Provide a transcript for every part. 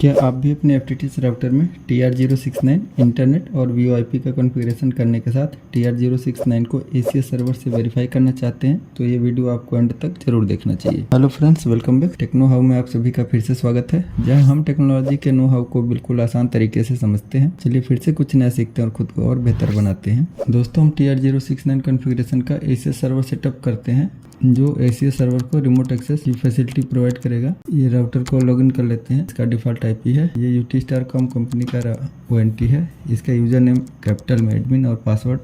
क्या आप भी अपने FTTH राउटर में TR069 इंटरनेट और VoIP का कॉन्फ़िगरेशन करने के साथ TR069 को ACS सर्वर से वेरीफाई करना चाहते हैं? तो ये वीडियो आपको एंड तक जरूर देखना चाहिए। Hello friends, welcome back. Techno How में आप सभी का फिर से स्वागत है, जहां हम टेक्नोलॉजी के नो हाउ को बिल्कुल आसान तरीके से समझते हैं। चलिए फिर से कुछ नया सीखते हैं और खुद को और बेहतर बनाते हैं। दोस्तों, हम TR069 कॉन्फ़िगरेशन का ACS सर्वर सेटअप करते हैं, जो ACS सर्वर को रिमोट एक्सेस की फैसिलिटी प्रोवाइड करेगा। ये राउटर को लॉगिन कर लेते हैं। इसका डिफ़ॉल्ट IP है। ये UTstar.com कंपनी का ONT है। इसका यूज़र नेम कैपिटल में एडमिन और पासवर्ड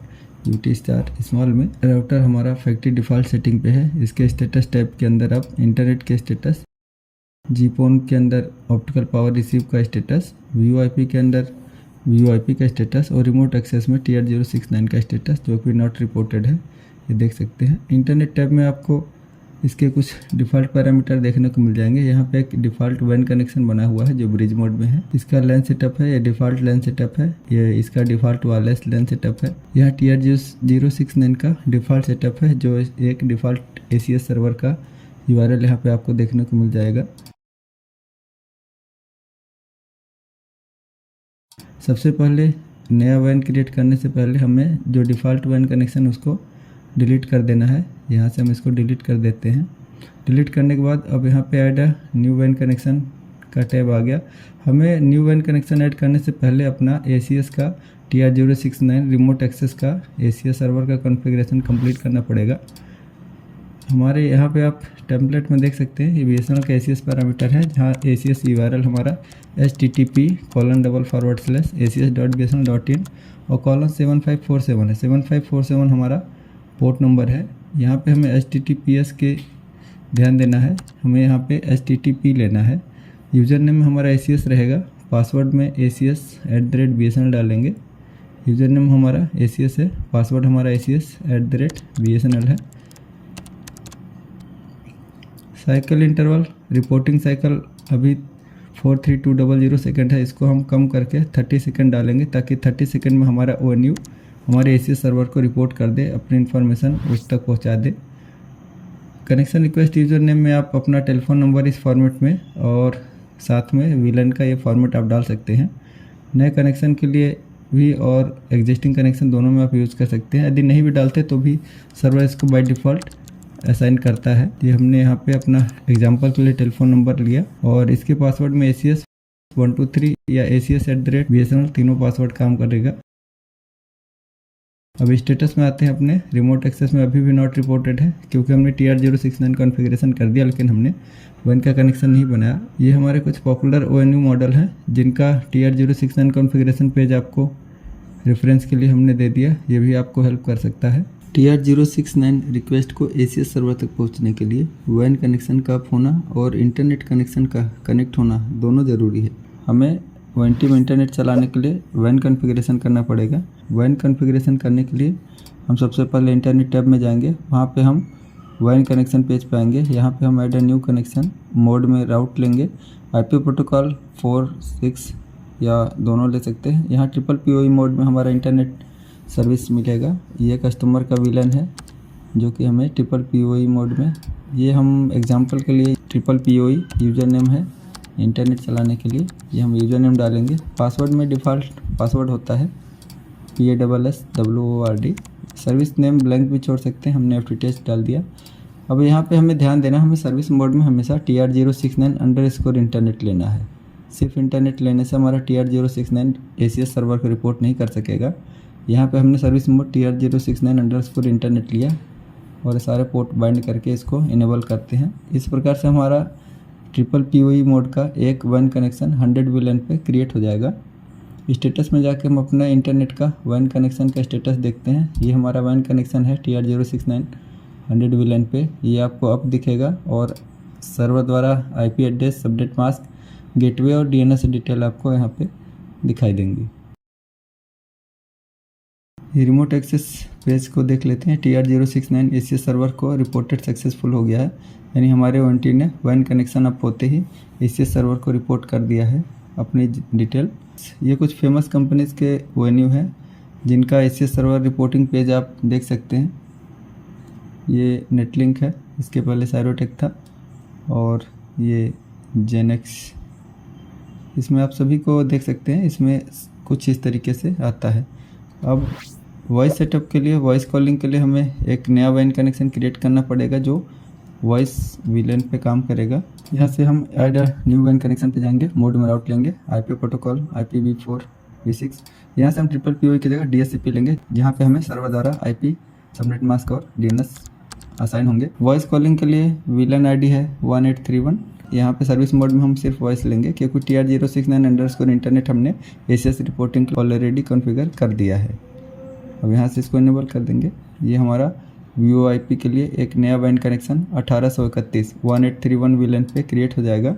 UTstar स्मॉल में। राउटर हमारा फैक्ट्री डिफ़ॉल्ट सेटिंग पे है। इसके स्टेटस टैब के अंदर आप इंटरनेट के स्टेटस, GPON के अंदर ऑप्टिकल पावर रिसीव का स्टेटस, VoIP के अंदर VoIP का स्टेटस और रिमोट एक्सेस में TR069 का स्टेटस, जो कि नॉट रिपोर्टेड है, ये देख सकते हैं। इंटरनेट टैब में आपको इसके कुछ डिफ़ॉल्ट पैरामीटर देखने को मिल जाएंगे। यहाँ पे एक डिफ़ॉल्ट WAN कनेक्शन बना हुआ है जो ब्रिज मोड में है। इसका लैन सेटअप है, ये डिफ़ॉल्ट लैन सेटअप है। ये इसका डिफ़ॉल्ट वायरलेस लैन सेटअप है। यहाँ TR069 का डिफ़ॉल्ट सेटअप है, जो एक डिफ़ॉल्ट ACS सर्वर का URL यहाँ पे आपको देखने को मिल जाएगा। सबसे पहले नया WAN क्रिएट करने से पहले हमें जो डिफ़ॉल्ट WAN कनेक्शन उसको डिलीट कर देना है। यहाँ से हम इसको डिलीट कर देते हैं। डिलीट करने के बाद अब यहाँ पे ऐड न्यू WAN कनेक्शन का टैब आ गया। हमें न्यू WAN कनेक्शन ऐड करने से पहले अपना ACS का TR069 रिमोट एक्सेस का ACS सर्वर का कॉन्फ़िगरेशन कंप्लीट करना पड़ेगा। हमारे यहाँ पे आप टेम्पलेट में देख सकते हैं, ये BSNL का ACS पैरामीटर है, जहाँ ACS URL हमारा http://acs.bsnl.in और :7547 है। 7547 हमारा पोर्ट नंबर है। यहाँ पे हमें HTTPS के ध्यान देना है। हमें यहाँ पे HTTP लेना है। यूज़र नेम में हमारा ACS रहेगा। पासवर्ड में ACS@BSNL डालेंगे। यूज़र नेम हमारा ACS है, पासवर्ड हमारा ACS@BSNL है। साइकिल इंटरवल, रिपोर्टिंग साइकिल अभी 43200 सेकेंड है। इसको हम कम करके 30 सेकेंड डालेंगे, ताकि 30 सेकेंड में हमारा ONU हमारे ACS सर्वर को रिपोर्ट कर दे, अपनी इन्फॉर्मेशन उस तक पहुंचा दे। कनेक्शन रिक्वेस्ट यूज़र नेम में आप अपना टेलीफोन नंबर इस फॉर्मेट में और साथ में VLAN का ये फॉर्मेट आप डाल सकते हैं। नए कनेक्शन के लिए भी और एग्जिस्टिंग कनेक्शन दोनों में आप यूज़ कर सकते हैं। यदि नहीं भी डालते तो भी सर्वर इसको बाय डिफ़ॉल्ट असाइन करता है। ये हमने यहाँ पे अपना एग्जांपल के लिए टेलीफोन नंबर लिया और इसके पासवर्ड में ACS 123 या ACS@BSNL तीनों पासवर्ड काम करेगा। अब स्टेटस में आते हैं अपने। रिमोट एक्सेस में अभी भी नॉट रिपोर्टेड है, क्योंकि हमने TR069 कॉन्फ़िगरेशन कर दिया, लेकिन हमने WAN का कनेक्शन नहीं बनाया। ये हमारे कुछ पॉपुलर ONU मॉडल हैं, जिनका TR069 कॉन्फ़िगरेशन पेज आपको रेफरेंस के लिए हमने दे दिया। ये भी आपको हेल्प कर सकता है। TR069 रिक्वेस्ट को ACS सर्वर तक पहुंचने के लिए WAN कनेक्शन का होना और इंटरनेट कनेक्शन का कनेक्ट होना दोनों ज़रूरी है। हमें ONT में इंटरनेट चलाने के लिए WAN कॉन्फ़िगरेशन करना पड़ेगा। WAN कॉन्फ़िगरेशन करने के लिए हम सबसे पहले इंटरनेट टैब में जाएंगे। वहाँ पे हम WAN कनेक्शन पेज पे आएंगे। यहाँ पे हम ऐड न्यू कनेक्शन मोड में राउट लेंगे। IP प्रोटोकॉल 4-6 या दोनों ले सकते हैं। यहाँ PPPoE मोड में हमारा इंटरनेट सर्विस मिलेगा। ये कस्टमर का VLAN है, जो कि हमें PPPoE मोड में, ये हम एग्जांपल के लिए PPPoE यूज़र नेम है इंटरनेट चलाने के लिए। ये हम यूज़र नेम डालेंगे। पासवर्ड में डिफ़ॉल्ट पासवर्ड होता है PASSWORD। सर्विस नेम ब्लैंक भी छोड़ सकते हैं, हमने FTTH डाल दिया। अब यहाँ पे हमें ध्यान देना, हमें सर्विस मोड में हमेशा TR069 इंटरनेट लेना है। सिर्फ इंटरनेट लेने से हमारा TR069 ACS सर्वर को रिपोर्ट नहीं कर सकेगा। यहाँ पे हमने सर्विस मोड TR069 इंटरनेट लिया और सारे पोर्ट बाइंड करके इसको इनेबल करते हैं। इस प्रकार से हमारा PPPoE मोड का एक WAN कनेक्शन 100 VLAN पे क्रिएट हो जाएगा। स्टेटस में जाके हम अपना इंटरनेट का WAN कनेक्शन का स्टेटस देखते हैं। ये हमारा WAN कनेक्शन है TR069 100 VLAN पे। ये आपको अप दिखेगा और सर्वर द्वारा IP address, subnet mask, gateway और DNS डिटेल आपको यहाँ पे दिखाई देंगी। ये रिमोट एक्सेस पेज को देख लेते हैं। TR069 ACS सर्वर को रिपोर्टेड सक्सेसफुल हो गया है, यानी हमारे ONT ने WAN कनेक्शन अप होते ही ACS सर्वर को रिपोर्ट कर दिया है अपनी डिटेल। ये कुछ फेमस कंपनीज़ के ONU हैं, जिनका ACS सर्वर रिपोर्टिंग पेज आप देख सकते हैं। ये नेटलिंक है, इसके पहले साइरोटेक था, और ये जेनेक्स इसमें आप सभी को देख सकते हैं, इसमें कुछ इस तरीके से आता है। अब वॉइस सेटअप के लिए, वॉइस कॉलिंग के लिए हमें एक नया WAN कनेक्शन क्रिएट करना पड़ेगा जो वॉइस VLAN पे काम करेगा। यहाँ से हम ऐड न्यू WAN कनेक्शन पे जाएंगे, मोड में राउट लेंगे IP प्रोटोकॉल IPv4v6। यहाँ से हम PPPoE की जगह DHCP लेंगे, जहाँ पे हमें सर्वर द्वारा IP सबनेट मास्क और DNS असाइन होंगे। वॉइस कॉलिंग के लिए VLAN ID है 1831। यहाँ पे सर्विस मोड में हम सिर्फ वॉइस लेंगे, क्योंकि TR069_इंटरनेट हमने ACS रिपोर्टिंग ऑलरेडी कॉन्फ़िगर कर दिया है। अब यहाँ से इसको इनेबल कर देंगे। ये हमारा VoIP के लिए एक नया WAN कनेक्शन 1831 1831 VLAN पे क्रिएट हो जाएगा।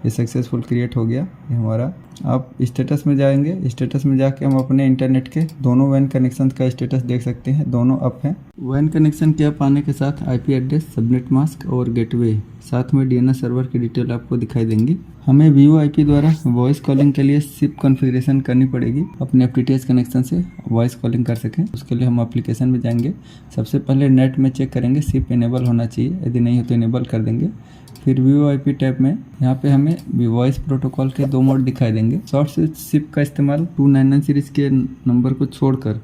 ये सक्सेसफुल क्रिएट हो गया ये हमारा। आप स्टेटस में जाएंगे, स्टेटस में जाके हम अपने इंटरनेट के दोनों WAN कनेक्शन का स्टेटस देख सकते हैं, दोनों अप हैं। WAN कनेक्शन के अप आने के साथ IP एड्रेस, सबनेट मास्क और गेटवे, साथ में DNS सर्वर की डिटेल आपको दिखाई देंगी। हमें VoIP द्वारा वॉइस कॉलिंग के लिए SIP कॉन्फ़िगरेशन करनी पड़ेगी, अपने FTTH कनेक्शन से वॉइस कॉलिंग कर सकें। उसके लिए हम एप्लीकेशन में जाएंगे, सबसे पहले नेट में चेक करेंगे SIP इनेबल होना चाहिए, यदि नहीं हो तो इनेबल कर देंगे। फिर VoIP टैब में यहाँ पे हमें वॉइस प्रोटोकॉल के 2 मोड दिखाई देंगे। शॉर्ट स्विच SIP का इस्तेमाल 299 सीरीज़ के नंबर को छोड़कर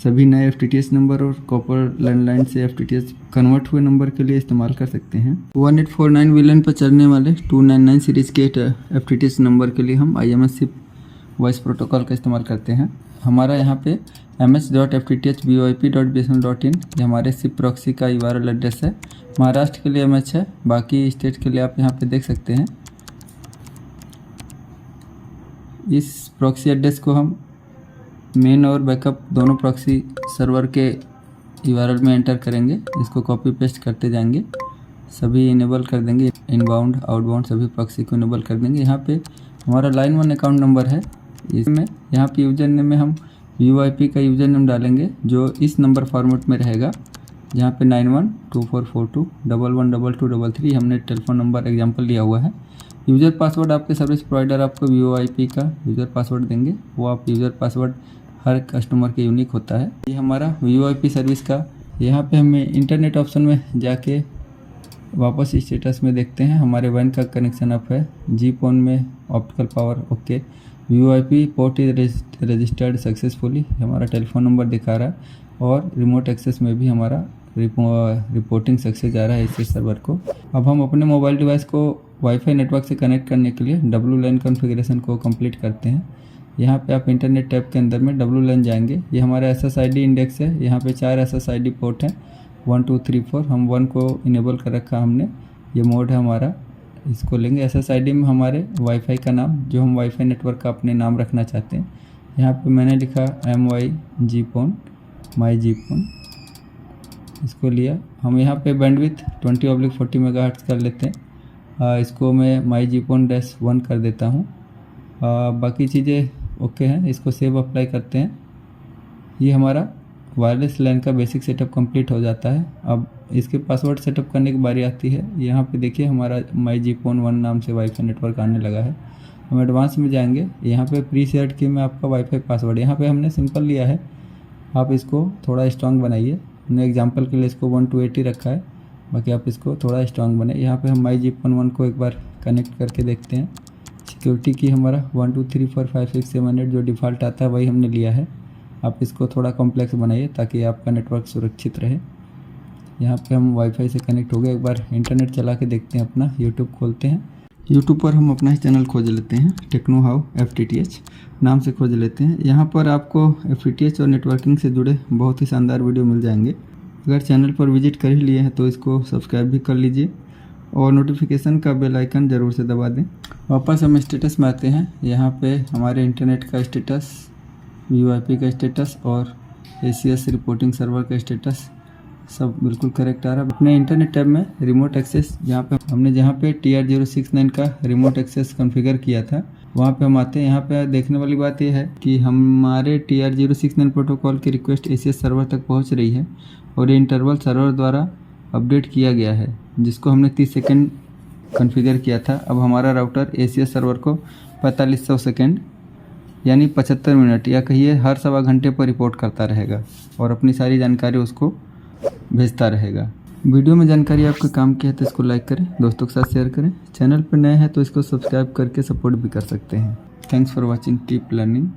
सभी नए FTTH नंबर और कॉपर लैंडलाइन से FTTH कन्वर्ट हुए नंबर के लिए इस्तेमाल कर सकते हैं। 1849 VLAN पर चलने वाले 299 सीरीज़ के FTTH नंबर के लिए हम IMS SIP वॉइस प्रोटोकॉल का इस्तेमाल करते हैं। हमारा यहाँ पे ms.ftth.voip.bsnl.in ये हमारे SIP प्रॉक्सी का URL एड्रेस है। महाराष्ट्र के लिए MS है, बाकी स्टेट के लिए आप यहाँ पे देख सकते हैं। इस प्रॉक्सी एड्रेस को हम मेन और बैकअप दोनों प्रॉक्सी सर्वर के URL में एंटर करेंगे। इसको कॉपी पेस्ट करते जाएंगे, सभी इनेबल कर देंगे, इनबाउंड आउटबाउंड सभी प्रॉक्सी को इनेबल कर देंगे। यहाँ पे हमारा लाइन 1 अकाउंट नंबर है, इसमें यहाँ पे यूजर नेम में हम VoIP का यूजर नेम डालेंगे जो इस नंबर फॉर्मेट में रहेगा, जहाँ पे 912442112233 हमने टेलीफोन नंबर एग्जांपल लिया हुआ है। यूज़र पासवर्ड आपके सर्विस प्रोवाइडर आपको VoIP का यूज़र पासवर्ड देंगे, वो आप यूज़र पासवर्ड हर कस्टमर के यूनिक होता है। ये हमारा VoIP सर्विस का, यहाँ पे हमें इंटरनेट ऑप्शन में जाके वापस स्टेटस में देखते हैं हमारे WAN का कनेक्शन अप है। GPON में optical power okay, VoIP port is registered successfully, हमारा टेलीफोन नंबर दिखा रहा है, और रिमोट एक्सेस में भी हमारा रिपोर्टिंग सक्सेस जा रहा है इस सर्वर को। अब हम अपने मोबाइल डिवाइस को वाईफाई नेटवर्क से कनेक्ट करने के लिए WLAN कॉन्फ़िगरेशन को कंप्लीट करते हैं। यहाँ पे आप इंटरनेट टैब के अंदर में WLAN जाएंगे, ये हमारा SSID इंडेक्स है। यहाँ पे 4 SSID पोर्ट हैं 1 2 3 4, हम 1 को इनेबल कर रखा हमने, ये मोड है हमारा, इसको लेंगे। SSID में हमारे वाईफाई का नाम, जो हम वाईफाई नेटवर्क का अपने नाम रखना चाहते हैं, यहाँ पे मैंने लिखा MY GPON, इसको लिया। हम यहाँ पे बैंडविड्थ 20/40 मेगाहर्ट्ज़ कर लेते हैं, इसको मैं MyGPON-1 कर देता हूँ। बाकी चीज़ें ओके हैं, इसको सेव अप्लाई करते हैं। ये हमारा वायरलेस लैन का बेसिक सेटअप कंप्लीट हो जाता है। अब इसके पासवर्ड सेटअप करने की बारी आती है। यहाँ पे देखिए हमारा MyGPON-1 नाम से वाईफाई नेटवर्क आने लगा है। हम एडवांस में जाएंगे, यहाँ पे प्री सेट की में आपका वाईफाई पासवर्ड, यहाँ पे हमने सिंपल लिया है, आप इसको थोड़ा स्ट्रॉन्ग बनाइए। हमने एग्जांपल के लिए इसको 1 to 80 रखा है, बाकी आप इसको थोड़ा स्ट्रॉन्ग बनाए। यहाँ पे हम MyGPON-1 को एक बार कनेक्ट करके देखते हैं। सिक्योरिटी की हमारा 1 2 3 4 5 6 7 8 जो डिफ़ॉल्ट आता है वही हमने लिया है। आप इसको थोड़ा कॉम्प्लेक्स बनाइए ताकि आपका नेटवर्क सुरक्षित रहे। यहाँ पे हम वाईफाई से कनेक्ट हो गए। एक बार इंटरनेट चला के देखते हैं, अपना यूट्यूब खोलते हैं। यूट्यूब पर हम अपना ही चैनल खोज लेते हैं, टेक्नो हाउ FTTH नाम से खोज लेते हैं। यहाँ पर आपको FTTH और नेटवर्किंग से जुड़े बहुत ही शानदार वीडियो मिल जाएंगे। अगर चैनल पर विजिट कर ही लिए हैं तो इसको सब्सक्राइब भी कर लीजिए और नोटिफिकेशन का बेल आइकन ज़रूर से दबा दें। वापस हम स्टेटस में आते हैं। यहाँ पे हमारे इंटरनेट का स्टेटस, VoIP का स्टेटस और ACS रिपोर्टिंग सर्वर का स्टेटस सब बिल्कुल करेक्ट आ रहा है। अपने इंटरनेट टैब में रिमोट एक्सेस, जहाँ पे TR069 का रिमोट एक्सेस कॉन्फ़िगर किया था, वहाँ पे हम आते हैं। यहाँ पे देखने वाली बात यह है कि हमारे TR069 प्रोटोकॉल की रिक्वेस्ट ACS सर्वर तक पहुँच रही है और ये इंटरवल सर्वर द्वारा अपडेट किया गया है, जिसको हमने 30 सेकेंड कॉन्फ़िगर किया था। अब हमारा राउटर ACS सर्वर को 4500 सेकेंड यानी 75 मिनट या कहिए हर 1.25 घंटे पर रिपोर्ट करता रहेगा और अपनी सारी जानकारी उसको भेजता रहेगा। वीडियो में जानकारी आपके काम की है तो इसको लाइक करें, दोस्तों के साथ शेयर करें। चैनल पर नए हैं तो इसको सब्सक्राइब करके सपोर्ट भी कर सकते हैं। Thanks for watching, keep learning.